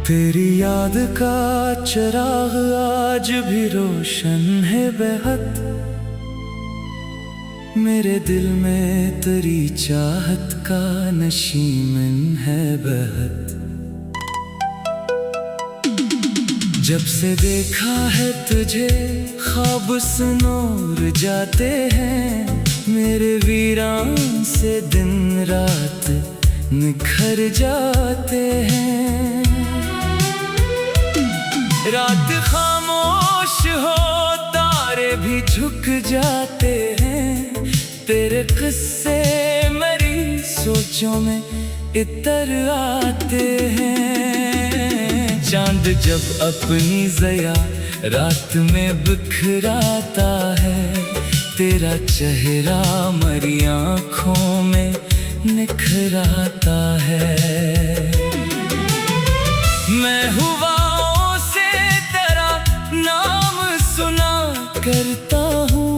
तेरी याद का चिराग आज भी रोशन है बेहद। मेरे दिल में तेरी चाहत का नशीमन है बेहद। जब से देखा है तुझे ख्वाब सुनूर जाते हैं। मेरे वीरान से दिन रात निखर जाते हैं। रात खामोश हो तारे भी झुक जाते हैं। तेरे किस्से मेरी सोचों में इतर आते हैं। चांद जब अपनी ज़या रात में बिखराता है। तेरा चेहरा मरी आँखों में निखराता है। मैं हवाओं से तेरा नाम सुना करता हूँ।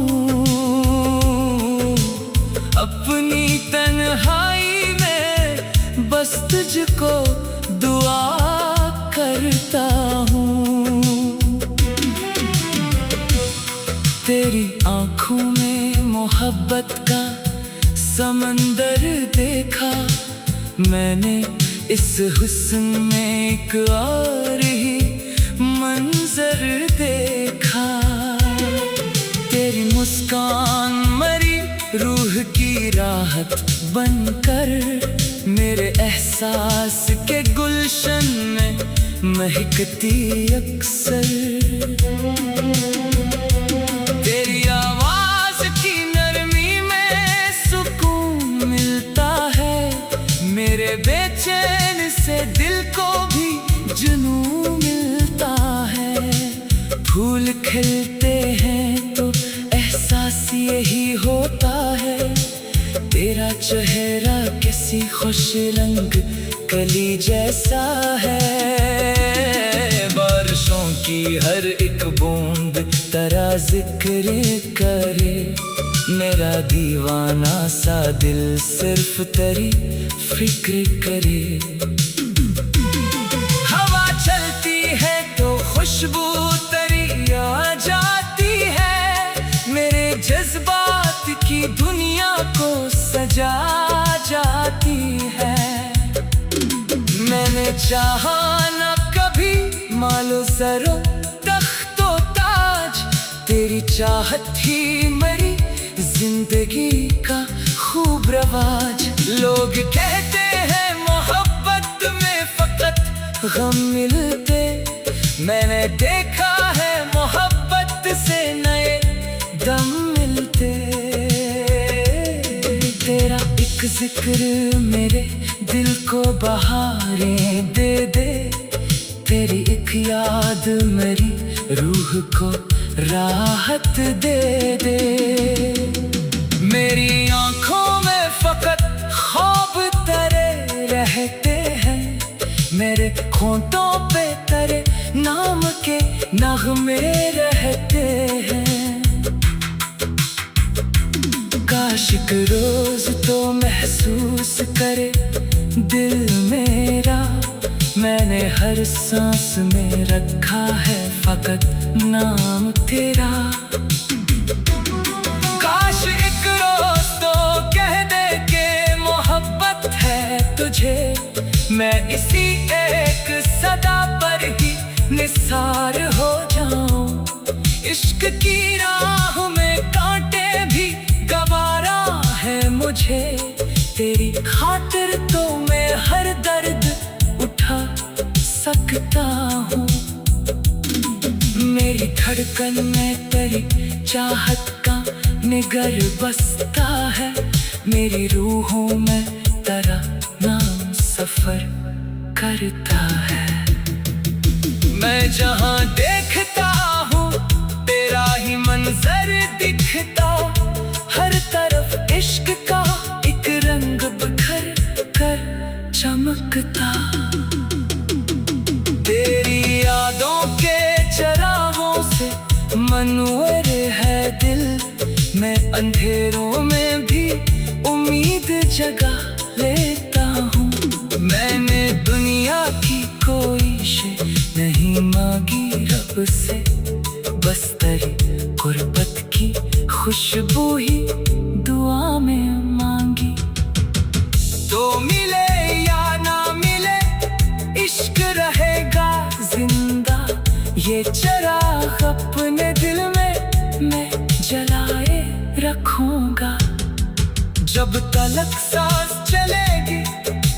अपनी तन्हाई में बस तुझको दुआ करता हूँ। तेरी आँखों में मोहब्बत का समंदर देखा मैंने। इस हुस्न में एक और ही मंजर देखा। तेरी मुस्कान मरी रूह की राहत बनकर मेरे एहसास के गुलशन में महकती अक्सर। तेरी आवाज की नरमी में सुकून मिलता है। मेरे बेचैन से दिल को भी जुनून मिलता है। फूल खिलते हैं तो एहसास यही होता है। तेरा चेहरा किसी खुश रंग कली जैसा है। बारिशों की हर एक बूंद तेरा जिक्र करे। मेरा दीवाना सा दिल सिर्फ तेरी फिक्र करे। हवा चलती है तो खुशबू तेरी आ जाती है। मेरे जज्बात की दुनिया को सजा जाती है। मैंने चाहा ना कभी मालो सरो तख्तो ताज। तेरी चाहत ही मेरी जिंदगी का खूब रवाज। लोग कहते हैं मोहब्बत में फकत गम मिलते। मैंने देखा है मोहब्बत से नए दम मिलते। तेरा एक जिक्र मेरे दिल को बहारें दे दे। तेरी एक याद मेरी रूह को राहत दे दे। मेरी आँखों में फकत ख्वाब तेरे रहते हैं। मेरे होंठों पे तेरे नाम के नगमे रहते हैं। काश एक रोज तो महसूस करे दिल मेरा। मैंने हर सांस में रखा है फकत नाम तेरा। काश एक रोज तो कह दे के मोहब्बत है तुझे। मैं इसी एक सदा पर ही निसार हो जाऊं। इश्क की राह में कांटे भी गवारा है मुझे। तेरी खातिर तो मैं हर दर्द उठा सकता हूँ। मेरी धड़कन में तेरी चाहत का निगर बसता है। मेरी रूहों में तेरा नाम सफर करता है। मैं जहाँ देखता हूँ तेरा ही मंजर दिखता। हर तरफ इश्क का एक रंग बिखर कर चमकता। तेरी यादों के चरागों से मनवर है दिल। मैं अंधेरों में भी उम्मीद जगा लेता हूँ। मैंने दुनिया की कोई शे नहीं मांगी रब से, बस तेरी गुर्बत की खुशबू ही दुआ में मांगी। तो मिले या ना मिले इश्क रहेगा जिंदा, ये चिराग अपने दिल में मैं जलाए रखूंगा। जब तलक सांस चलेगी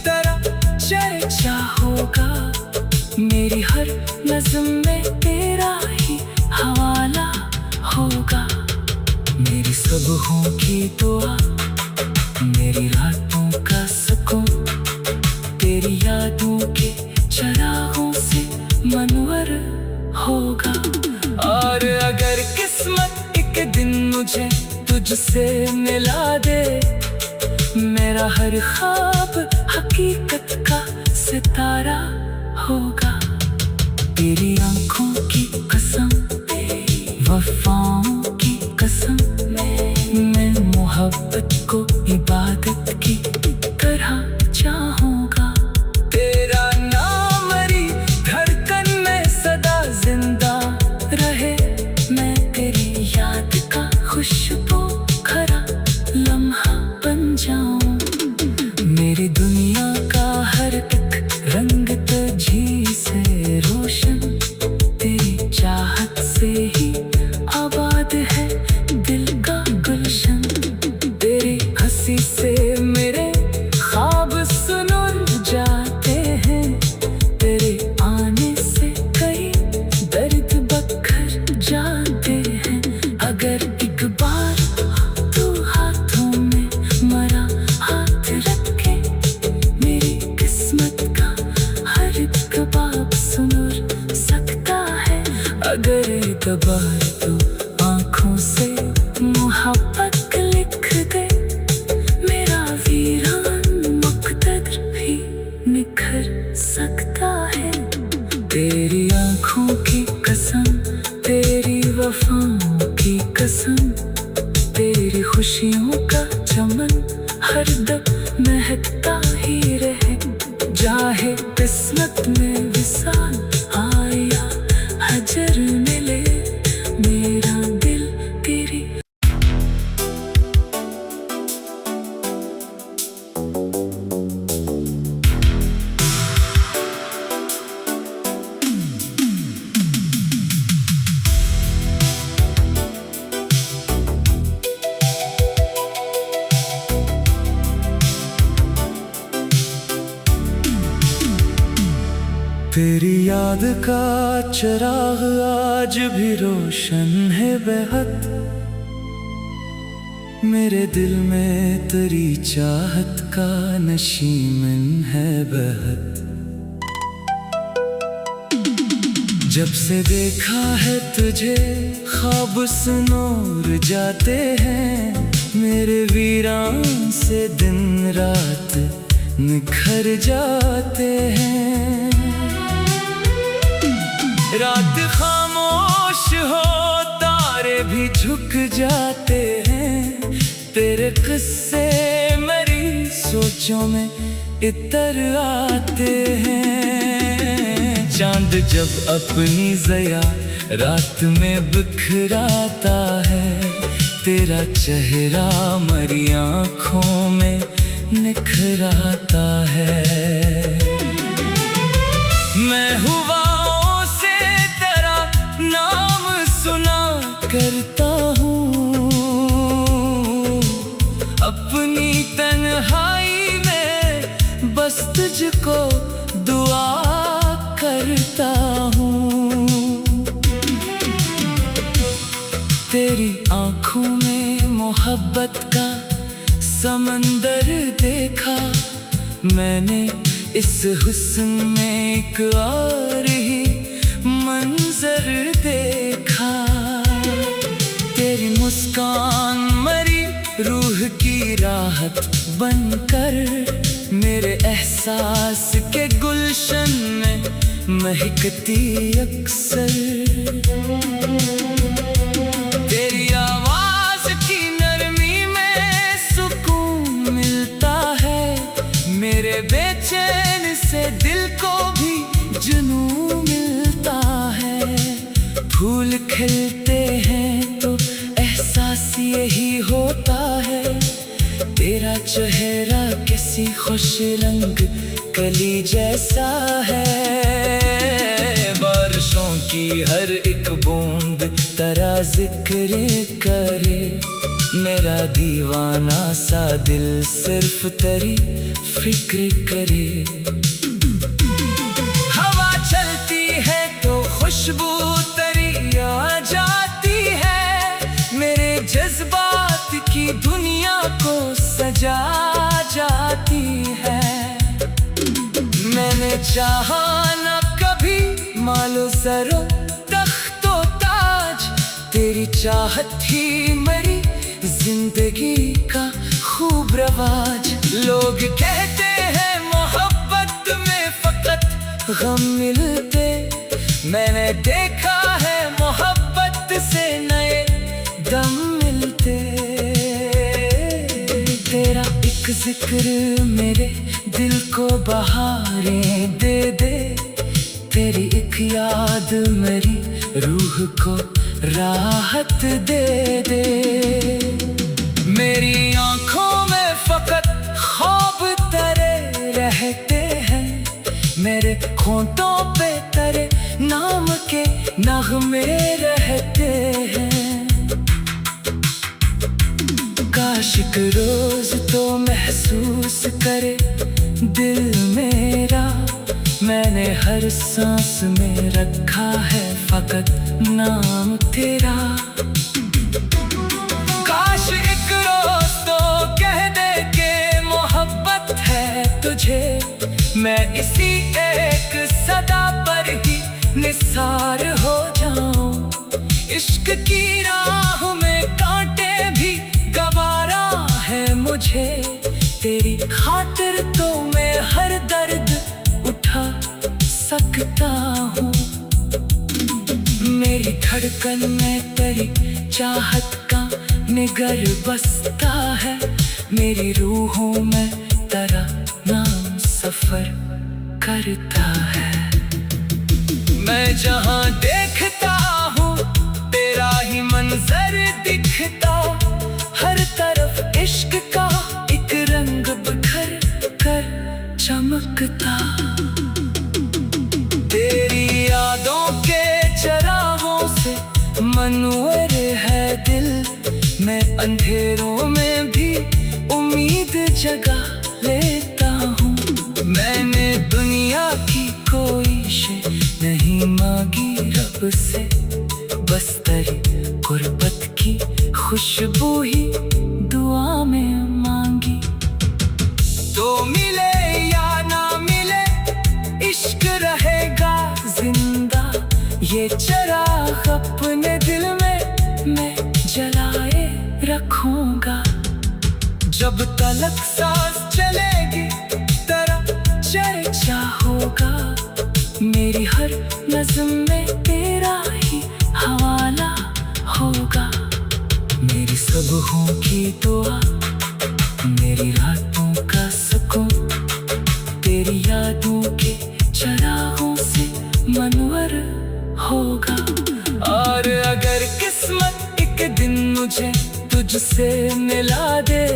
तेरा चर्चा होगा, मेरी हर नज़्म में तेरा ही हवाला होगा। मेरी सुबहों की दुआ, मेरी रातों का सुकून, तेरी यादों के चरागों से मनवर होगा। और अगर किस्मत एक दिन मुझे तुझसे मिला दे, मेरा हर ख्वाब हकीकत का सितारा होगा। तेरी आंखों की कसम, वफाओं की कसम, मैं मोहब्बत को इबादत की तरह चाहूँगा। तेरा नाम मेरी धड़कन में सदा जिंदा रहे, मैं तेरी याद का खुशबू खरा लम्हा बन जाऊं। मेरी दुनिया का हर एक रंग तुझी से रोशन, तेरी चाहत से ही आबाद है दिल का गुलशन। तेरी हंसी से मेरे ख्वाब सुनुर जाते हैं, तेरे आने से कई दर्द बखर जाते हैं। अगर एक बार तू हाथों में मरा हाथ रखे, मेरी किस्मत का हर एक बाब सुनुर सकता है। अगर एक बार तू आँखों से मोहब्बत लिख दे, मेरा वीरान मुक़द्दर भी निखर सकता है। तेरी आँखों की कसम, तेरी वफाओं की कसम, तेरी खुशियों का चमन हरदम महकता ही रहे। चाहे किस्मत में विसाल आए या हजर मिले, मेरा दिल तेरी। तेरी याद का चिराग आज भी रोशन है बेहद, मेरे दिल में तेरी चाहत का नशीमन है बेहद। जब से देखा है तुझे ख्वाब सुनूर जाते हैं, मेरे वीरान से दिन रात निखर जाते हैं। रात खामोश हो तारे भी झुक जाते हैं, तेरे किस्से मेरी सोचों में इतर आते हैं। चांद जब अपनी ज़या रात में बिखराता है, तेरा चेहरा मेरी आँखों में निखराता है। मैं हवाओं से तेरा नाम सुना करता हूँ, अपनी तन्हाई में बस तुझको दुआ करता हूँ। तेरी आँखों में मोहब्बत का समंदर देखा मैंने, इस हुस्न में एक और ही मंजर देखा। तेरी मुस्कान मेरी रूह की राहत बनकर, मेरे एहसास के गुलशन में महकती अक्सर। तेरी आवाज की नरमी में सुकून मिलता है, मेरे बेचैन से दिल को भी खिलते हैं तो एहसास यही होता है, तेरा चेहरा किसी खुश रंग कली जैसा है। बारिशों की हर एक बूंद तरह जिक्र करे, मेरा दीवाना सा दिल सिर्फ तेरी फिक्र करे। हवा चलती है तो खुशबू तेरी आ जाती है, मेरे जज्बात की दुनिया को सजा जाती है। मैंने चाहा ना कभी मालो सरो तख्तो ताज, तेरी चाहत ही मेरी जिंदगी का खूब रवाज। लोग कहते हैं मोहब्बत में फकत गम मिलते, मैंने देखा है मोहब्बत से नए दम मिलते। तेरा एक जिक्र मेरे दिल को बहारें दे दे, तेरी एक याद मेरी रूह को राहत दे दे। मेरी आंखों में फकत ख्वाब तेरे रहते हैं, मेरे होंठों पे तेरे नाम के नगमे रहते हैं। काश एक रोज तो महसूस करे दिल मेरा, मैंने हर सांस में रखा है फकत नाम तेरा। काश एक रोज तो कह दे के मोहब्बत है तुझे, मैं इसी एक सदा पर ही निसार हो जाऊं। इश्क की राह में कांटे भी गवारा है मुझे, तेरी खातिर तो मैं हर दर्द उठा सकता हूँ। मेरी धड़कन में तेरी चाहत का निगर बसता है, मेरी रूहों में तेरा नाम सफर करता है। मैं जहाँ देखता हूँ तेरा ही मंजर दिखता, हर तरफ इश्क का एक रंग बिखर कर चमकता। तेरी यादों के चरागों से मनवर है दिल, मैं अंधेरों में भी उम्मीद जगा लेता हूँ। मैंने दुनिया की कोई शे नहीं मांगी रब से, बस तेरी गुर्बत की खुशबू ही दुआ में मांगी। तो मिले या ना मिले इश्क रहेगा जिंदा, ये चिराग अपने दिल में मैं जलाए रखूंगा। जब तलक सांस चलेगी तेरा चर्चा होगा, मेरी हर नज़्म में तेरा ही हवाला होगा। मेरी सुबहों की दुआ, मेरी रातों का सुकून, तेरी यादों के चरागों से मनवर होगा। और अगर किस्मत एक दिन मुझे तुझसे मिला दे,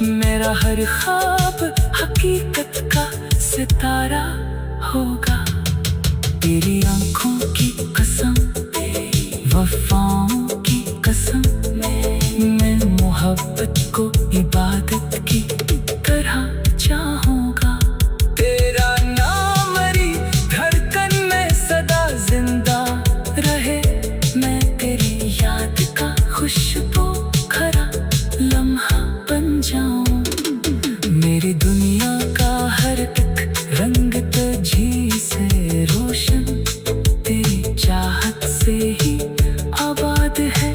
मेरा हर ख्वाब हकीकत का सितारा होगा। तेरी आंखों की कसम, वफाओं की कसम, मैं मोहब्बत को इबादत की तरह चाहूँगा। तेरा नाम मेरी धड़कन में सदा जिंदा रहे, मैं तेरी याद का खुशबू खरा लम्हा बन जाऊं। मेरी दुनिया का हर एक रंग तुझी से रोशन, तेरी चाहत से ही आबाद है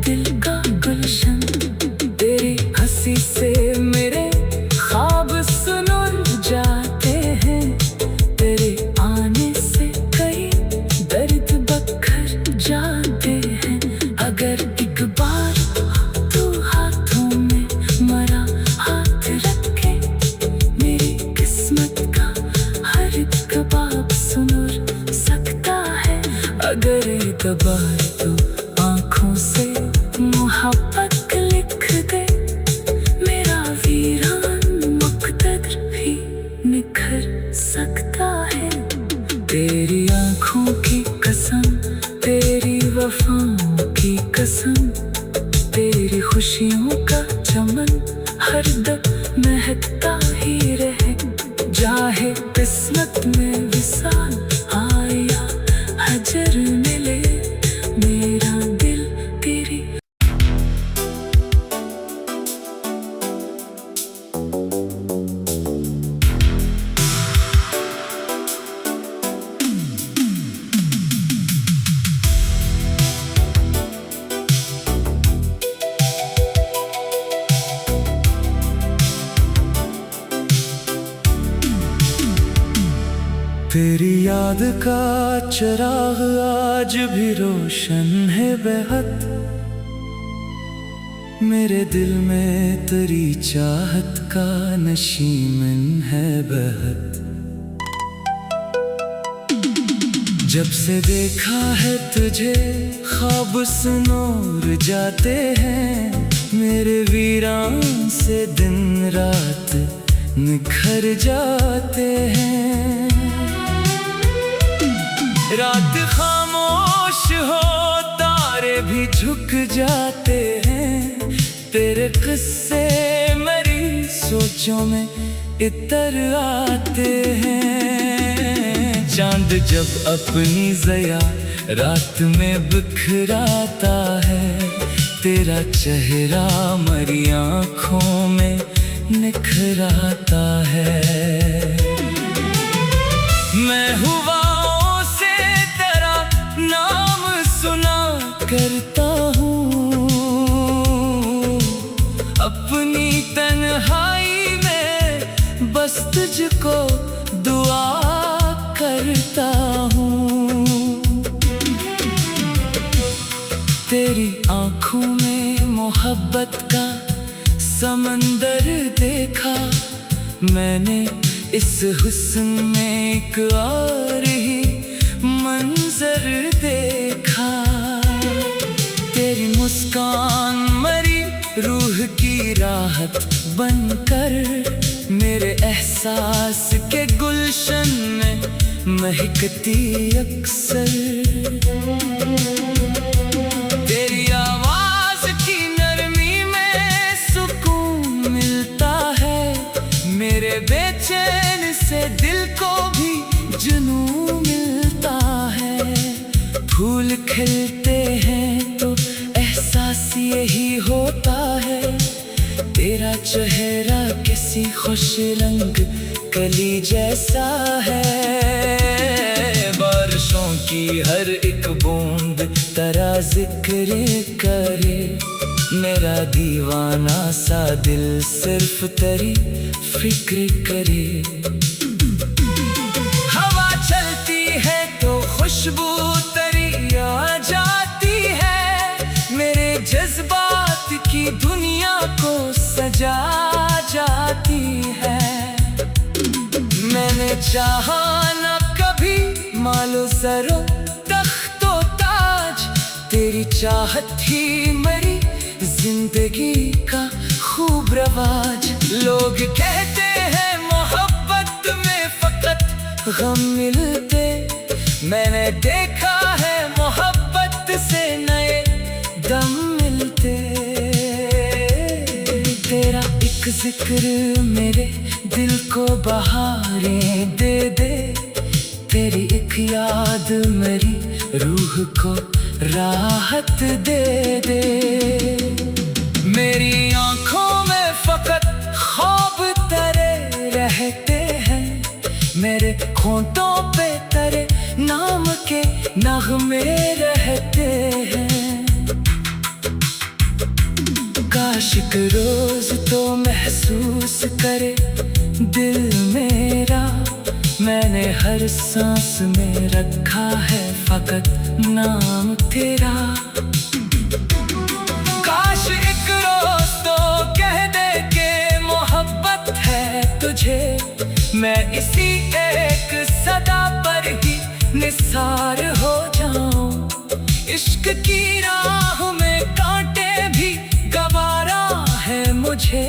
दिल का गुलशन। तेरी हंसी से मेरे ख्वाब सुनुर जाते हैं, तेरे आने से कई दर्द बखर जाते हैं। अगर एक बार तू हाथों में मरा हाथ रखे, मेरी किस्मत का हर एक बाब सुनुर सकता है। अगर एक बार तो आंखों से मोहब्बत लिख दे, मेरा वीरान मुक़द्दर भी निखर सकता है। तेरी आंखों की कसम, तेरी वफाओं की कसम, तेरी खुशियों का चमन हरदम महकता ही रहे। चाहे किस्मत में विसाल आए या हजर मिले, मेरा दिल तेरी। तेरी याद का चिराग आज भी रोशन है बेहद, मेरे दिल में तेरी चाहत का नशीमन है बेहद। जब से देखा है तुझे ख्वाब सुनूर जाते हैं, मेरे वीरान से दिन रात निखर जाते हैं। रात खामोश हो तारे भी झुक जाते हैं, तेरे किस्से मेरी सोचों में इतर आते हैं। चांद जब अपनी ज़या रात में बिखराता है, तेरा चेहरा मेरी आँखों में निखराता है। मैं हुआ नाम सुना करता हूँ, अपनी तन्हाई में बस तुझको दुआ करता हूँ। तेरी आँखों में मोहब्बत का समंदर देखा मैंने, इस हुस्न में एक और ही मंजर देखा। तेरी मुस्कान मरी रूह की राहत बनकर, मेरे एहसास के गुलशन में महकती अक्सर। तेरी आवाज की नरमी में सुकून मिलता है, मेरे बेचैन से दिल को भी जुनून मिलता है। फूल खिलते हैं तो एहसास यही होता है, तेरा चेहरा किसी खुश रंग कली जैसा है। बारिशों की हर एक बूंद तेरा जिक्र करे, मेरा दीवाना सा दिल सिर्फ तेरी फिक्र करे। हवा चलती है तो खुशबू तेरी आ जाती है, मेरे जज्बात की दुनिया को सजा जाती है। मैंने चाहा ना कभी मालो ज़रो तख्तो ताज, तेरी चाहत ही मेरी जिंदगी का खूब रवाज। लोग कहते हैं मोहब्बत में फकत गम मिलते, मैंने देखा है मोहब्बत से नए दम मिलते। तेरा एक जिक्र मेरे दिल को बहारें दे दे, तेरी एक याद मेरी रूह को राहत दे दे। मेरी आँखों में फकत ख्वाब तेरे रहते हैं, मेरे होंठों पे तेरे नाम के नगमे रहते हैं। काश एक रोज तो महसूस करे दिल मेरा, मैंने हर सांस में रखा है फकत नाम तेरा। काश एक रोज तो कह दे के मोहब्बत है तुझे, मैं इसी एक सदा पर ही निसार हो जाऊं। इश्क की राह में कांटे भी गवारा है मुझे।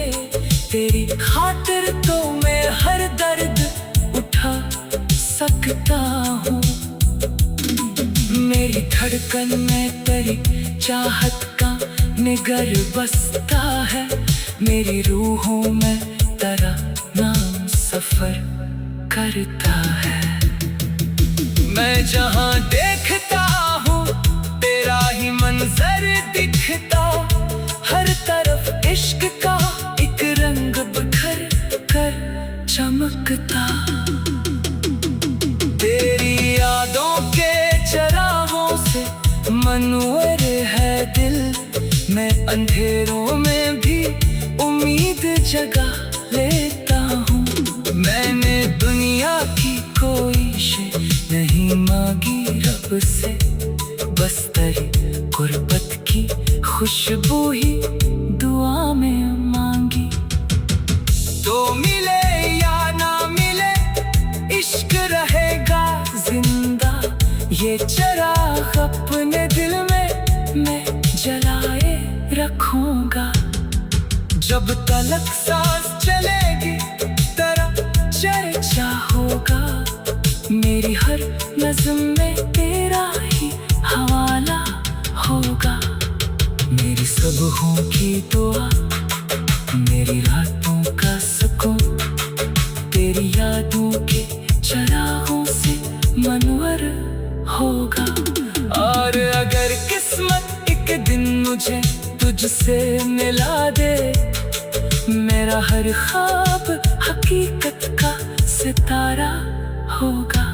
तेरी खातिर तो मैं हर दर्द उठा सकता हूँ। मेरी धड़कन में तेरी चाहत का निगर बसता है। मेरी रूहों में तेरा नाम सफर करता है। मैं जहाँ देखता हूँ तेरा ही मंजर दिखता। हर तरफ इश्क का एक रंग बिखर कर चमकता। तेरी यादों के चरागों से मनवर है दिल। मैं अंधेरों में भी उम्मीद जगा लेता हूँ। मैंने दुनिया की कोई शे नहीं मांगी रब से, बस तेरी गुर्बत की खुशबू ही दुआ में मांगी। तो मिले या ना मिले इश्क रहेगा जिंदा। ये चिराग अपने दिल में मैं जलाए रखूंगा। जब तलक सांस चलेगी तेरा चर्चा होगा। मेरी हर नज़्म में तेरा ही हवाला होगा। मेरी सुबहों की दुआ, मेरी रातों का सुकून, तेरी यादों के चरागों से मनवर होगा। और अगर किस्मत एक दिन मुझे तुझसे मिला दे, मेरा हर ख्वाब हकीकत का सितारा होगा।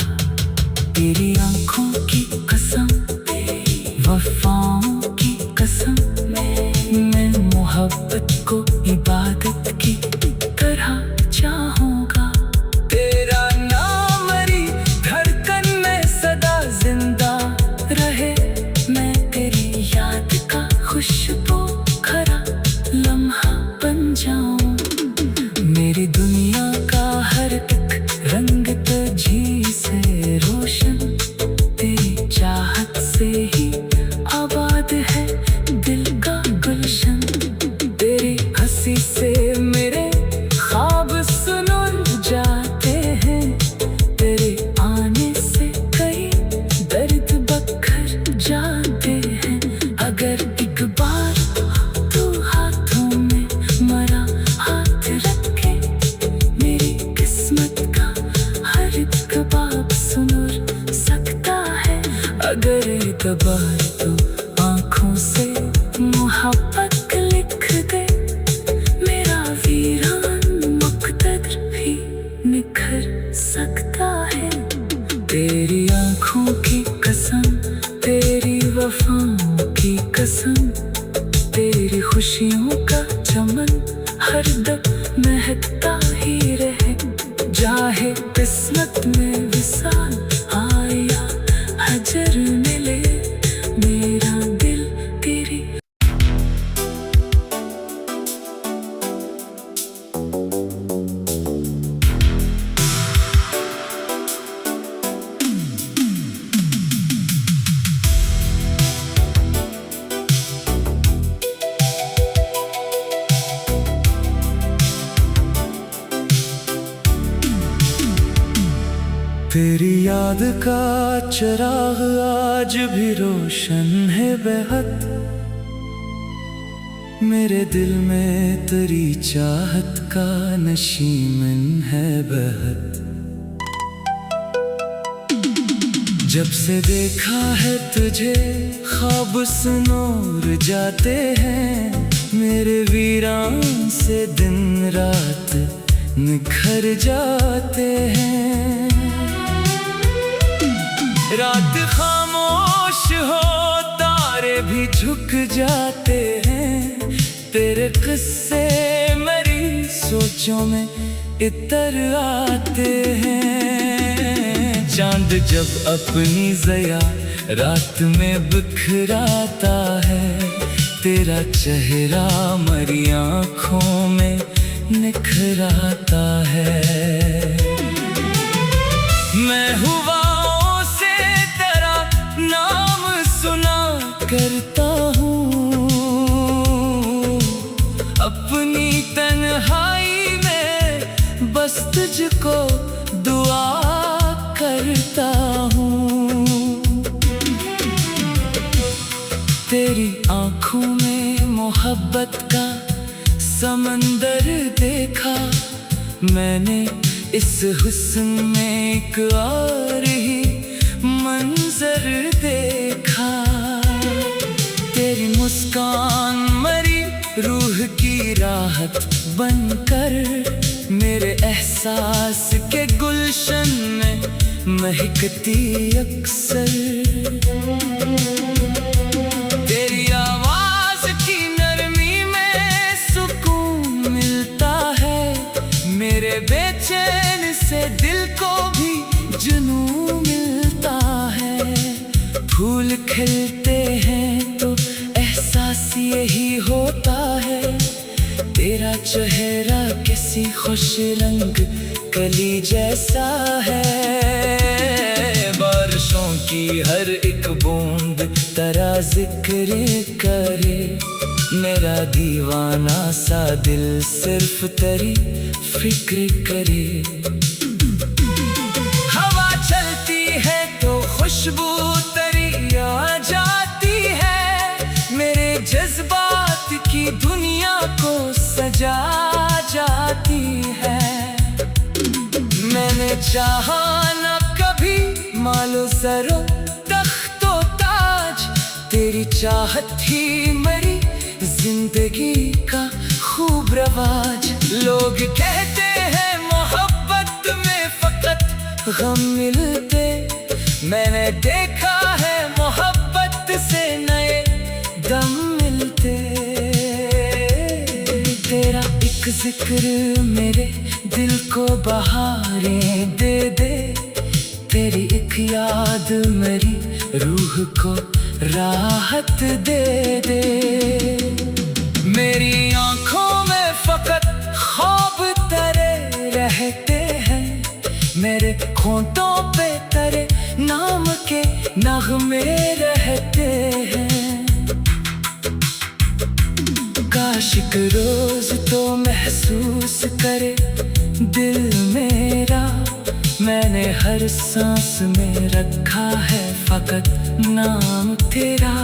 तेरी आंखों की कसम, वफाओं की कसम, मैं मोहब्बत को इबादत की तरह चाहूँगा। तेरा नाम मेरी धड़कन में सदा जिंदा रहे। मैं तेरी याद का खुशबू भरा लम्हा बन जाऊं। मेरी दुनिया का हर एक रंग तुझी से रोशन। तेरी चाहत से ही आबाद है दिल का गुलशन। तेरी हंसी से मेरे ख्वाब सुनुर जाते हैं। तेरे आने से कई दर्द बखर जाते हैं। अगर एक बार तू हाथों में मरा हाथ रखे, मेरी किस्मत का हर एक बाब सुनुर सकता है। अगर एक बार तू आँखों से मोहब्बत लिख दे, मेरा वीरान मुक़द्दर भी निखर सकता है। तेरी आँखों की कसम, तेरी वफाओं की कसम, तेरी खुशियों का चमन हरदम महकता ही रहे। चाहे किस्मत में विसाल आया हजर मिले, मेरा दिल तेरी। तेरी याद का चिराग आज भी रोशन है बेहद। मेरे दिल में तेरी चाहत का नशीमन है बेहद। जब से देखा है तुझे ख्वाब सुनूर जाते हैं। मेरे वीरान से दिन रात निखर जाते हैं। रात खामोश हो तारे भी झुक जाते हैं। तेरे किस्से मेरी सोचों में इतर आते हैं। चांद जब अपनी ज़या रात में बिखराता है, तेरा चेहरा मेरी आँखों में निखराता है। मैं हुआ नाम सुना बस तुझको दुआ करता हूँ। तेरी आंखों में मोहब्बत का समंदर देखा मैंने, इस हुस्न में एक और ही मंजर देखा। तेरी मुस्कान मरी रूह की राहत बनकर, मेरे एहसास के गुलशन में महकती अक्सर। तेरी आवाज की नरमी में सुकून मिलता है, मेरे बेचैन से दिल को भी जुनून मिलता है। फूल खिलते हैं तो एहसास यही होता है, तेरा चेहरा किसी खुश रंग कली जैसा है। बारिशों की हर एक बूंद तेरा जिक्र करे, मेरा दीवाना सा दिल सिर्फ तेरी फिक्र करे। हवा चलती है तो खुशबू तेरी आ जाती है, मेरे जज्बात की दुनिया को सजा जाती है। मैंने चाहा ना कभी मालो सरो तख्तो ताज, तेरी चाहत ही मेरी जिंदगी का खूब रवाज। लोग कहते हैं मोहब्बत में फकत गम मिलते, मैंने देखा है मोहब्बत से नए दम मिलते। तेरा एक जिक्र मेरे दिल को बहारें दे दे, तेरी एक याद मेरी रूह को राहत दे दे। मेरी आंखों में फकत ख्वाब तेरे रहते हैं, मेरे होंठों पे तेरे नाम के नगमे रहते हैं। काश एक रोज तो महसूस करे दिल मेरा, मैंने हर सांस में रखा है फकत नाम तेरा।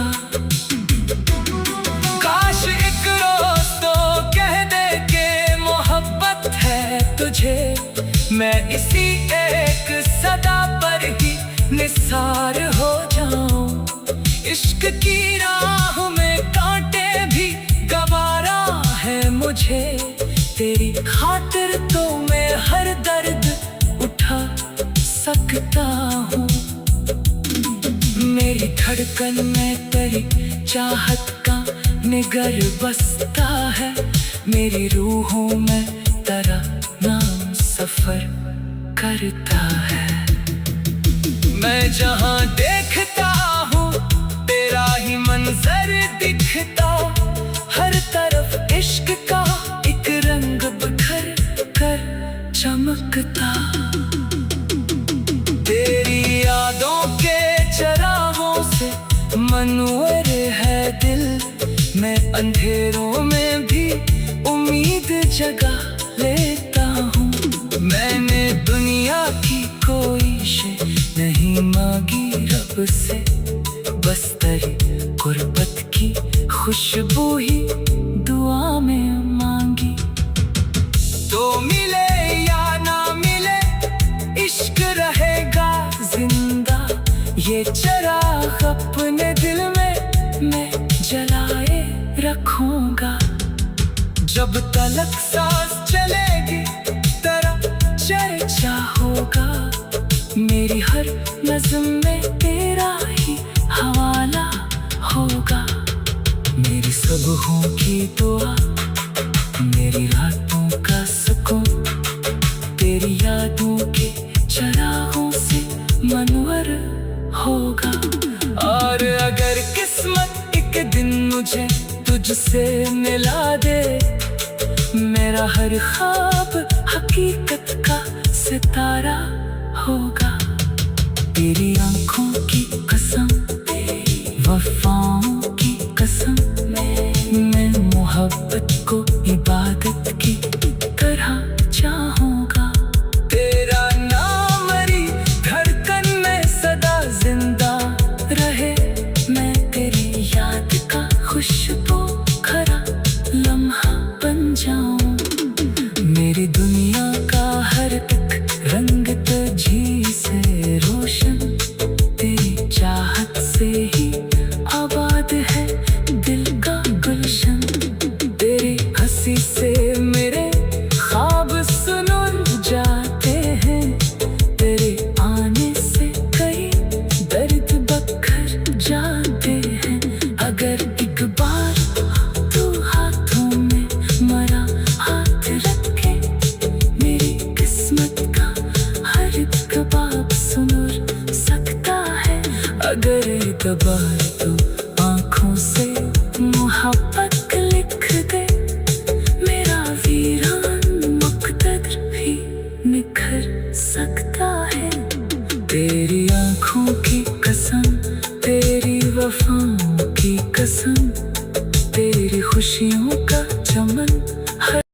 काश एक रोज तो कह दे के मोहब्बत है तुझे, मैं इसी एक सदा पर ही निसार हो जाऊं। इश्क की राह में कांटे भी गवारा है मुझे, तेरी खातिर तो मैं हर दर्द उठा सकता हूँ। मेरी धड़कन में तेरी चाहत का निगर बसता है, मेरी रूहों में तेरा नाम सफर करता है। मैं जहाँ देखता हूँ तेरा ही मंजर दिखता, हर तरफ इश्क का एक रंग बिखर कर चमकता। तेरी यादों के चरागों से मनवर है दिल, मैं अंधेरों में भी उम्मीद जगा लेता हूँ। मैंने दुनिया की कोई शे नहीं मांगी रब से, बस तेरी गुर्बत की खुशबू ही दुआ में मांगी। तो मिले या ना मिले इश्क रहेगा जिंदा, ये चिराग अपने दिल में मैं जलाए रखूंगा। जब तलक सांस चलेगी तेरा चर्चा होगा, मेरी हर नज़्म में तेरा ही हवाला होगा। मेरी सुबहों की दुआ, मेरी रातों का सुकून, तेरी यादों के चरागों से मनवर होगा। और अगर किस्मत एक दिन मुझे तुझसे मिला दे, मेरा हर ख्वाब हकीकत का सितारा होगा। तेरी आंखों की कसम, वफाओं की कसम, मैं मोहब्बत को इबादत की तरह चाहूँगा। उसी से मेरे ख्वाब सुन जाते हैं। तेरे आने से कई दर्द बखर जाते हैं। अगर एक बार तू हाथों में मरा हाथ रखे, मेरी किस्मत का हर कबाब सुन सकता है। अगर एक बार तू आँखों से मोहब्बत लिख दे, मेरा वीरान मुक़द्दर भी निखर सकता है। तेरी आँखों की कसम, तेरी वफ़ाओं की कसम, तेरी खुशियों का